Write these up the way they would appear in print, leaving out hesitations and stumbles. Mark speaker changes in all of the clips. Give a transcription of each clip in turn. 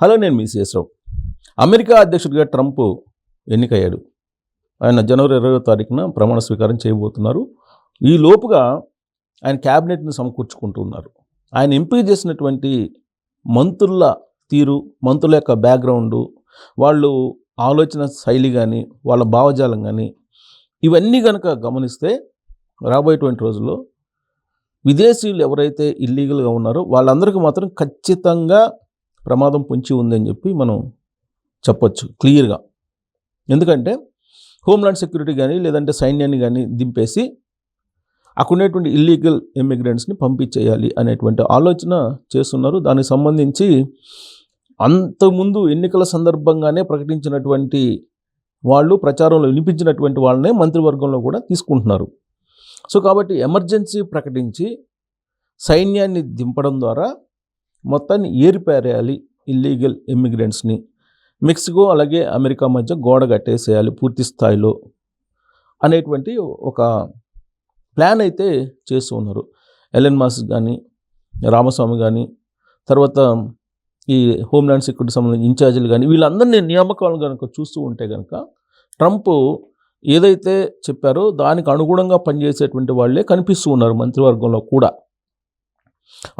Speaker 1: Hello, నేను మీ CS Rao. America అధ్యక్షుడిగా Trump ఎన్నికయ్యాడు. ఆయన జనవరి 20వ తారీఖున ప్రమాణ స్వీకారం చేయబోతున్నారు. ఈ లోపుగా ఆయన క్యాబినెట్ని సమకూర్చుకుంటున్నారు. ఆయన ఎంపిక చేసినటువంటి మంత్రుల తీరు, మంత్రుల యొక్క బ్యాక్గ్రౌండు, వాళ్ళు ఆలోచన శైలి కానీ, వాళ్ళ భావజాలం కానీ, ఇవన్నీ కనుక గమనిస్తే రాబోయేటువంటి రోజుల్లో విదేశీయులు ఎవరైతే ఇల్లీగల్గా ఉన్నారో వాళ్ళందరికీ మాత్రం ఖచ్చితంగా ప్రమాదం పొంచి ఉందని చెప్పి మనం చెప్పొచ్చు క్లియర్గా. ఎందుకంటే హోమ్లాండ్ సెక్యూరిటీ కానీ లేదంటే సైన్యాన్ని కానీ దింపేసి అక్కడ ఉన్నటువంటి ఇల్లీగల్ ఇమిగ్రెంట్స్ని పంపించేయాలి అనేటువంటి ఆలోచన చేస్తున్నారు. దానికి సంబంధించి అంతకుముందు ఎన్నికల సందర్భంగానే ప్రకటించినటువంటి వాళ్ళు, ప్రచారంలో వినిపించినటువంటి వాళ్ళనే మంత్రివర్గంలో కూడా తీసుకుంటున్నారు. సో కాబట్టి ఎమర్జెన్సీ ప్రకటించి సైన్యాన్ని దింపడం ద్వారా మొత్తాన్ని ఏరిపారేయాలి ఇల్లీగల్ ఇమ్మిగ్రెంట్స్ని. మెక్సికో అలాగే అమెరికా మధ్య గోడ కట్టేసేయాలి పూర్తి స్థాయిలో అనేటువంటి ఒక ప్లాన్ అయితే చేస్తూ ఉన్నారు. ఎలన్ మస్క్ కానీ, రామస్వామి కానీ, తర్వాత ఈ హోమ్లాండ్ సెక్యూరిటీ సంబంధించిన ఇన్ఛార్జీలు కానీ, వీళ్ళందరినీ నియామకాలను కనుక చూస్తూ ఉంటే కనుక ట్రంప్ ఏదైతే చెప్పారో దానికి అనుగుణంగా పనిచేసేటువంటి వాళ్ళే కనిపిస్తూ ఉన్నారు మంత్రివర్గంలో కూడా.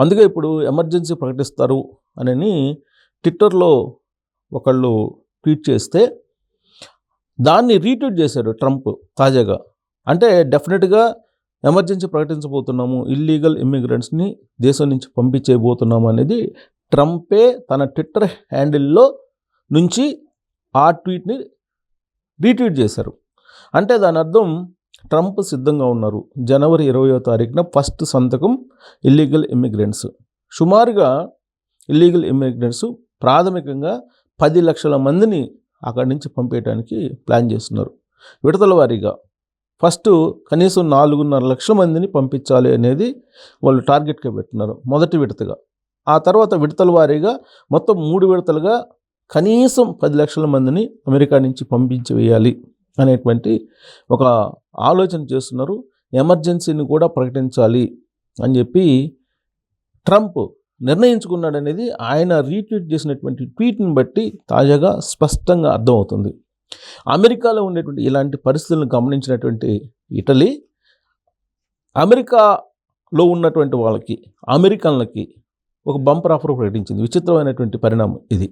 Speaker 1: అందుకే ఇప్పుడు ఎమర్జెన్సీ ప్రకటిస్తారు అని ట్విట్టర్లో ఒకళ్ళు ట్వీట్ చేస్తే దాన్ని రీట్వీట్ చేశారు ట్రంప్ తాజాగా. అంటే డెఫినెట్గా ఎమర్జెన్సీ ప్రకటించబోతున్నాము, ఇల్లీగల్ ఇమ్మిగ్రెంట్స్ని దేశం నుంచి పంపించేయబోతున్నాము అనేది ట్రంపే తన ట్విట్టర్ హ్యాండిల్లో నుంచి ఆ ట్వీట్ని రీట్వీట్ చేశారు. అంటే దాని అర్థం ట్రంప్ సిద్ధంగా ఉన్నారు. జనవరి 20వ తారీఖున ఫస్ట్ సంతకం ఇల్లీగల్ ఇమ్మిగ్రెంట్స్. సుమారుగా ఇల్లీగల్ ఇమ్మిగ్రెంట్స్ ప్రాథమికంగా 10 లక్షల మందిని అక్కడి నుంచి పంపేయడానికి ప్లాన్ చేస్తున్నారు. విడతల వారీగా ఫస్ట్ కనీసం 4.5 లక్షల మందిని పంపించాలి అనేది వాళ్ళు టార్గెట్గా పెట్టున్నారు మొదటి విడతగా. ఆ తర్వాత విడతల వారీగా మొత్తం 3 విడతలుగా కనీసం 10 లక్షల మందిని అమెరికా నుంచి పంపించి వేయాలి అనేటువంటి ఒక ఆలోచన చేస్తున్నారు. ఎమర్జెన్సీని కూడా ప్రకటించాలి అని చెప్పి ట్రంప్ నిర్ణయించుకున్నాడు అనేది ఆయన రీట్వీట్ చేసినటువంటి ట్వీట్ని బట్టి తాజాగా స్పష్టంగా అర్థమవుతుంది. అమెరికాలో ఉండేటువంటి ఇలాంటి పరిస్థితులను గమనించినటువంటి ఇటలీ అమెరికాలో ఉన్నటువంటి వాళ్ళకి, అమెరికన్లకి ఒక బంపర్ ఆఫర్ ప్రకటించింది. విచిత్రమైనటువంటి పరిణామం ఇది.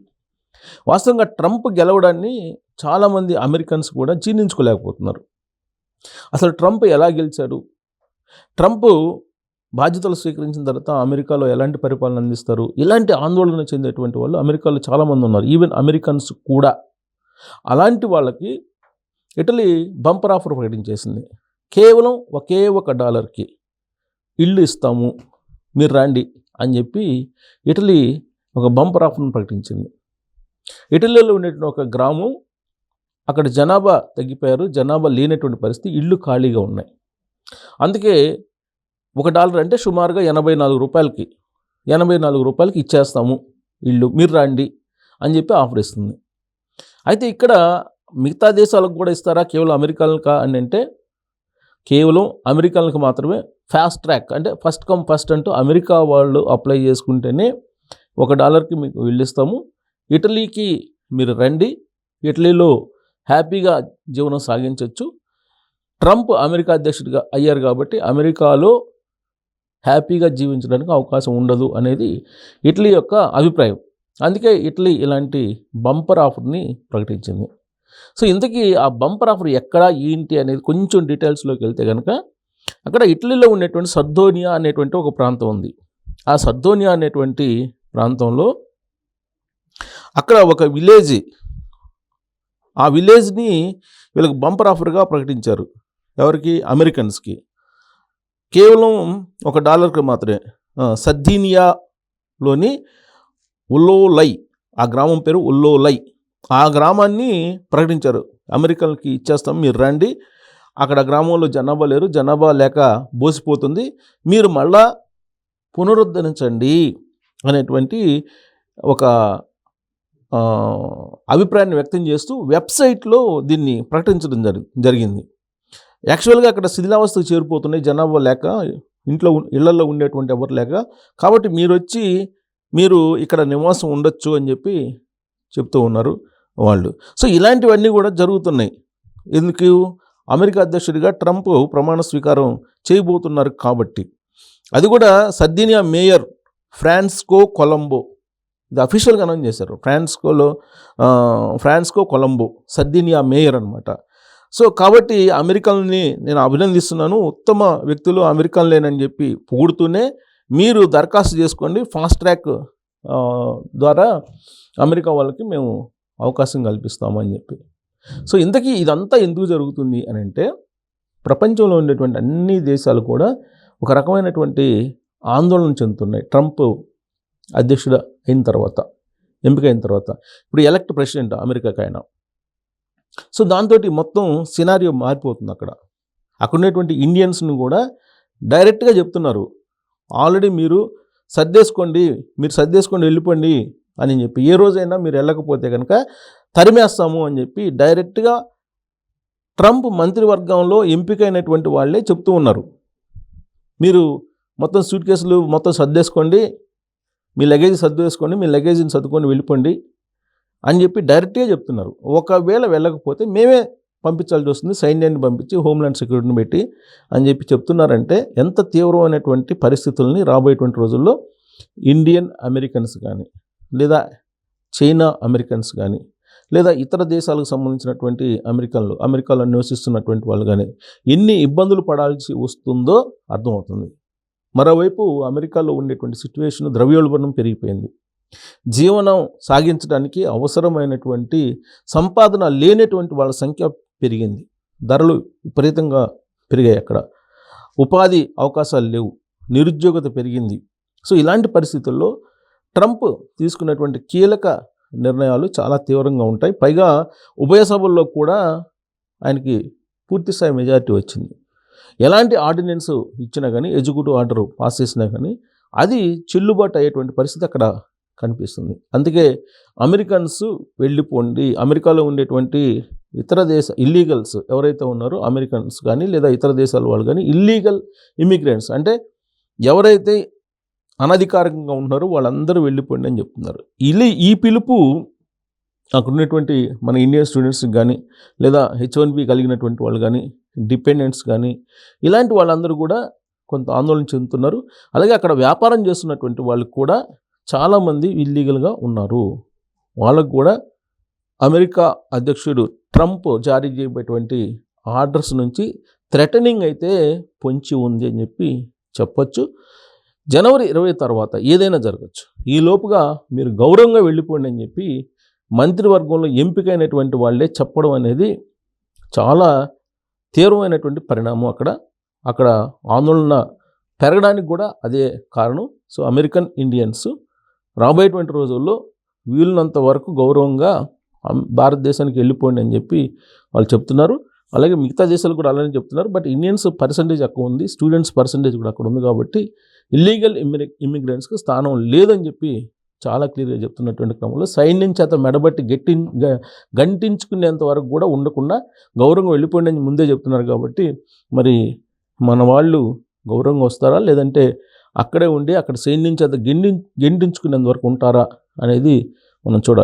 Speaker 1: వాస్తవంగా ట్రంప్ గెలవడాన్ని చాలామంది అమెరికన్స్ కూడా జీర్ణించుకోలేకపోతున్నారు. అసలు ట్రంప్ ఎలా గెలిచాడు, ట్రంప్ బాధ్యతలు స్వీకరించిన తర్వాత అమెరికాలో ఎలాంటి పరిపాలన అందిస్తారు, ఇలాంటి ఆందోళన చెందేటువంటి వాళ్ళు అమెరికాలో చాలామంది ఉన్నారు, ఈవెన్ అమెరికన్స్ కూడా. అలాంటి వాళ్ళకి ఇటలీ బంపర్ ఆఫర్ ప్రకటించేసింది. కేవలం ఒకే $1 ఇల్లు ఇస్తాము, మీరు రండి అని చెప్పి ఇటలీ ఒక బంపర్ ఆఫర్ను ప్రకటించింది. ఇటలీలో ఉండేటువంటి ఒక గ్రామం, అక్కడ జనాభా తగ్గిపోయారు, జనాభా లేనటువంటి పరిస్థితి, ఇళ్ళు ఖాళీగా ఉన్నాయి. అందుకే $1 అంటే సుమారుగా రూపాయలకి 84 రూపాయలకి ఇచ్చేస్తాము ఇల్లు, మీరు రండి అని చెప్పి ఆఫర్ ఇస్తుంది. అయితే ఇక్కడ మిగతా దేశాలకు కూడా ఇస్తారా, కేవలం అమెరికన్కా అని అంటే కేవలం అమెరికన్లకు మాత్రమే. ఫాస్ట్ ట్రాక్ అంటే ఫస్ట్ కమ్ ఫస్ట్ అంటూ అమెరికా వాళ్ళు అప్లై చేసుకుంటేనే $1కి మీకు ఇల్లు ఇస్తాము, ఇటలీకి మీరు రండి, ఇటలీలో హ్యాపీగా జీవనం సాగించవచ్చు. ట్రంప్ అమెరికా అధ్యక్షుడిగా అయ్యారు కాబట్టి అమెరికాలో హ్యాపీగా జీవించడానికి అవకాశం ఉండదు అనేది ఇటలీ యొక్క అభిప్రాయం. అందుకే ఇటలీ ఇలాంటి బంపర్ ఆఫర్ని ప్రకటించింది. సో ఇంతకీ ఆ బంపర్ ఆఫర్ ఎక్కడ, ఏంటి అనేది కొంచెం డీటెయిల్స్లోకి వెళ్తే కనుక, అక్కడ ఇటలీలో ఉండేటువంటి సర్దోనియా అనేటువంటి ఒక ప్రాంతం ఉంది. ఆ సర్దోనియా అనేటువంటి ప్రాంతంలో అక్కడ ఒక విలేజ్, ఆ విలేజ్ని వీళ్ళకి బంపర్ ఆఫర్గా ప్రకటించారు. ఎవరికి? అమెరికన్స్కి. కేవలం $1 మాత్రమే. సర్దీనియాలోని ఉల్లోలై, ఆ గ్రామం పేరు ఉల్లోలై, ఆ గ్రామాన్ని ప్రకటించారు. అమెరికన్కి ఇచ్చేస్తాం, మీరు రండి, అక్కడ గ్రామంలో జనాభా లేరు, జనాభా లేక బోసిపోతుంది, మీరు మళ్ళా పునరుద్ధరించండి అనేటువంటి ఒక అభిప్రాయాన్ని వ్యక్తం చేస్తూ వెబ్సైట్లో దీన్ని ప్రకటించడం జరిగింది. యాక్చువల్గా అక్కడ శిథిలావస్థకు చేరిపోతున్నాయి, జనాభా లేక, ఇళ్లలో ఉండేటువంటి ఎవరు లేక. కాబట్టి మీరు వచ్చి మీరు ఇక్కడ నివాసం ఉండొచ్చు అని చెప్పి చెప్తూ ఉన్నారు వాళ్ళు. సో ఇలాంటివన్నీ కూడా జరుగుతున్నాయి. ఎందుకు? అమెరికా అధ్యక్షుడిగా ట్రంప్ ప్రమాణ స్వీకారం చేయబోతున్నారు కాబట్టి. అది కూడా సర్దినియా మేయర్ ఫ్రాన్సిస్కో కొలంబో, ఇది అఫీషియల్గా అనౌన్స్ చేశారు. ఫ్రాన్సిస్కో కొలంబో సర్దినియా మేయర్ అనమాట. సో కాబట్టి అమెరికన్ని నేను అభినందిస్తున్నాను, ఉత్తమ వ్యక్తులు అమెరికన్లేనని చెప్పి పొగుడుతూనే మీరు దరఖాస్తు చేసుకోండి, ఫాస్ట్ ట్రాక్ ద్వారా అమెరికా వాళ్ళకి మేము అవకాశం కల్పిస్తామని చెప్పి. సో ఇంతకీ ఇదంతా ఎందుకు జరుగుతుంది అని అంటే, ప్రపంచంలో ఉండేటువంటి అన్ని దేశాలు కూడా ఒక రకమైనటువంటి ఆందోళన చెందుతున్నాయి ట్రంప్ అధ్యక్షుడు అయిన తర్వాత, ఎంపికైన తర్వాత. ఇప్పుడు ఎలక్ట్ ప్రెసిడెంట్ అమెరికాకి ఆయన. సో దాంతో మొత్తం సినారియో మారిపోతుంది. అక్కడ ఉన్నటువంటి ఇండియన్స్ను కూడా డైరెక్ట్గా చెప్తున్నారు, ఆల్రెడీ మీరు సర్దేసుకోండి వెళ్ళిపోండి అని చెప్పి. ఏ రోజైనా మీరు వెళ్ళకపోతే కనుక తరిమేస్తాము అని చెప్పి డైరెక్ట్గా ట్రంప్ మంత్రివర్గంలో ఎంపికైనటువంటి వాళ్ళే చెప్తూ ఉన్నారు. మీరు మొత్తం సూట్ కేసులు మొత్తం సర్దేసుకోండి, మీ లగేజ్ సర్దేసుకోండి, మీ లగేజ్ని సర్దుకొని వెళ్ళిపోండి అని చెప్పి డైరెక్ట్గా చెప్తున్నారు. ఒకవేళ వెళ్ళకపోతే మేమే పంపించాల్సి వస్తుంది, సైన్యాన్ని పంపించి హోమ్లాండ్ సెక్యూరిటీని పెట్టి అని చెప్పి చెప్తున్నారంటే ఎంత తీవ్రమైనటువంటి పరిస్థితుల్ని రాబోయేటువంటి రోజుల్లో ఇండియన్ అమెరికన్స్ కానీ, లేదా చైనా అమెరికన్స్ కానీ, లేదా ఇతర దేశాలకు సంబంధించినటువంటి అమెరికాలో నివసిస్తున్నటువంటి వాళ్ళు కానీ ఎన్ని ఇబ్బందులు పడాల్సి వస్తుందో అర్థమవుతుంది. మరోవైపు అమెరికాలో ఉండేటువంటి సిచ్యువేషన్, ద్రవ్యోల్బణం పెరిగిపోయింది. జీవనం సాగించడానికి అవసరమైనటువంటి సంపాదన లేనటువంటి వాళ్ళ సంఖ్య పెరిగింది. ధరలు విపరీతంగా పెరిగాయి. అక్కడ ఉపాధి అవకాశాలు లేవు, నిరుద్యోగత పెరిగింది. సో ఇలాంటి పరిస్థితుల్లో ట్రంప్ తీసుకున్నటువంటి కీలక నిర్ణయాలు చాలా తీవ్రంగా ఉంటాయి. పైగా ఉభయ సభల్లో కూడా ఆయనకి పూర్తిస్థాయి మెజారిటీ వచ్చింది. ఎలాంటి ఆర్డినెన్స్ ఇచ్చినా కానీ, ఎగ్జిక్యూటివ్ ఆర్డర్ పాస్ చేసినా కానీ అది చెల్లుబాటు అయ్యేటువంటి పరిస్థితి అక్కడ కనిపిస్తుంది. అందుకే అమెరికన్స్ వెళ్ళిపోండి, అమెరికాలో ఉండేటువంటి ఇతర దేశ ఇల్లీగల్స్ ఎవరైతే ఉన్నారో అమెరికన్స్ కానీ లేదా ఇతర దేశాల వాళ్ళు కానీ, ఇల్లీగల్ ఇమిగ్రెంట్స్ అంటే ఎవరైతే అనధికారికంగా ఉన్నారో వాళ్ళందరూ వెళ్ళిపోండి అని చెప్తున్నారు. ఈ పిలుపు అక్కడ ఉన్నటువంటి మన ఇండియన్ స్టూడెంట్స్కి కానీ, లేదా H1B కలిగినటువంటి వాళ్ళు కానీ, డిపెండెంట్స్ కానీ, ఇలాంటి వాళ్ళందరూ కూడా కొంత ఆందోళన చెందుతున్నారు. అలాగే అక్కడ వ్యాపారం చేస్తున్నటువంటి వాళ్ళు కూడా చాలామంది ఇల్లీగల్గా ఉన్నారు. వాళ్ళకు కూడా అమెరికా అధ్యక్షుడు ట్రంప్ జారీ చేయబోయేటువంటి ఆర్డర్స్ నుంచి థ్రెటనింగ్ అయితే పొంచి ఉంది అని చెప్పి చెప్పొచ్చు. జనవరి 20 తర్వాత ఏదైనా జరగచ్చు. ఈ లోపుగా మీరు గౌరవంగా వెళ్ళిపోండి అని చెప్పి మంత్రివర్గంలో ఎంపికైనటువంటి వాళ్ళే చెప్పడం అనేది చాలా తీవ్రమైనటువంటి పరిణామం. అక్కడ ఆందోళన పెరగడానికి కూడా అదే కారణం. సో అమెరికన్ ఇండియన్స్ రాబోయేటువంటి రోజుల్లో వీలున్నంత వరకు గౌరవంగా భారతదేశానికి వెళ్ళిపోండి అని చెప్పి వాళ్ళు చెప్తున్నారు. అలాగే మిగతా దేశాలు కూడా అలానే చెప్తున్నారు. బట్ ఇండియన్స్ పర్సంటేజ్ ఎక్కువ ఉంది, స్టూడెంట్స్ పర్సంటేజ్ కూడా అక్కడ ఉంది కాబట్టి ఇల్లీగల్ ఇమిగ్రెంట్స్కి స్థానం లేదని చెప్పి చాలా క్లియర్గా చెప్తున్నటువంటి క్రమంలో సైన్యం చేత మెడబట్టి గంటించుకునేంత వరకు కూడా ఉండకుండా గౌరవంగా వెళ్ళిపోండి అని ముందే చెప్తున్నారు. కాబట్టి మరి మన వాళ్ళు గౌరవంగా వస్తారా, లేదంటే అక్కడే ఉండి అక్కడ సైన్యం చేత గెంటించుకునేంత వరకు ఉంటారా అనేది మనం చూడాలి.